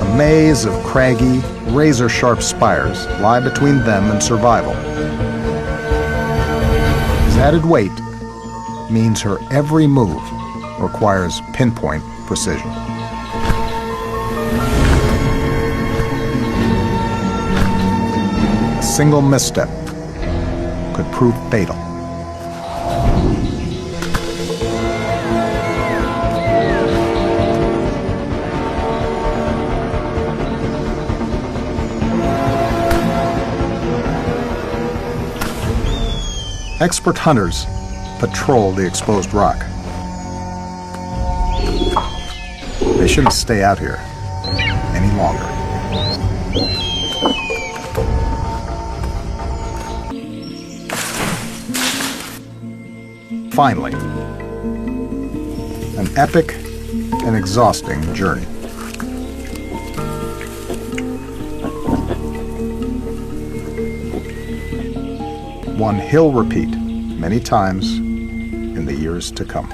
A maze of craggy, razor-sharp spires lie between them and survival. His added weight means her every move requires pinpoint precision. A single misstep could prove fatal. Expert hunters patrol the exposed rock. They shouldn't stay out here any longer. Finally, an epic and exhausting journey. One he'll repeat many times in the years to come.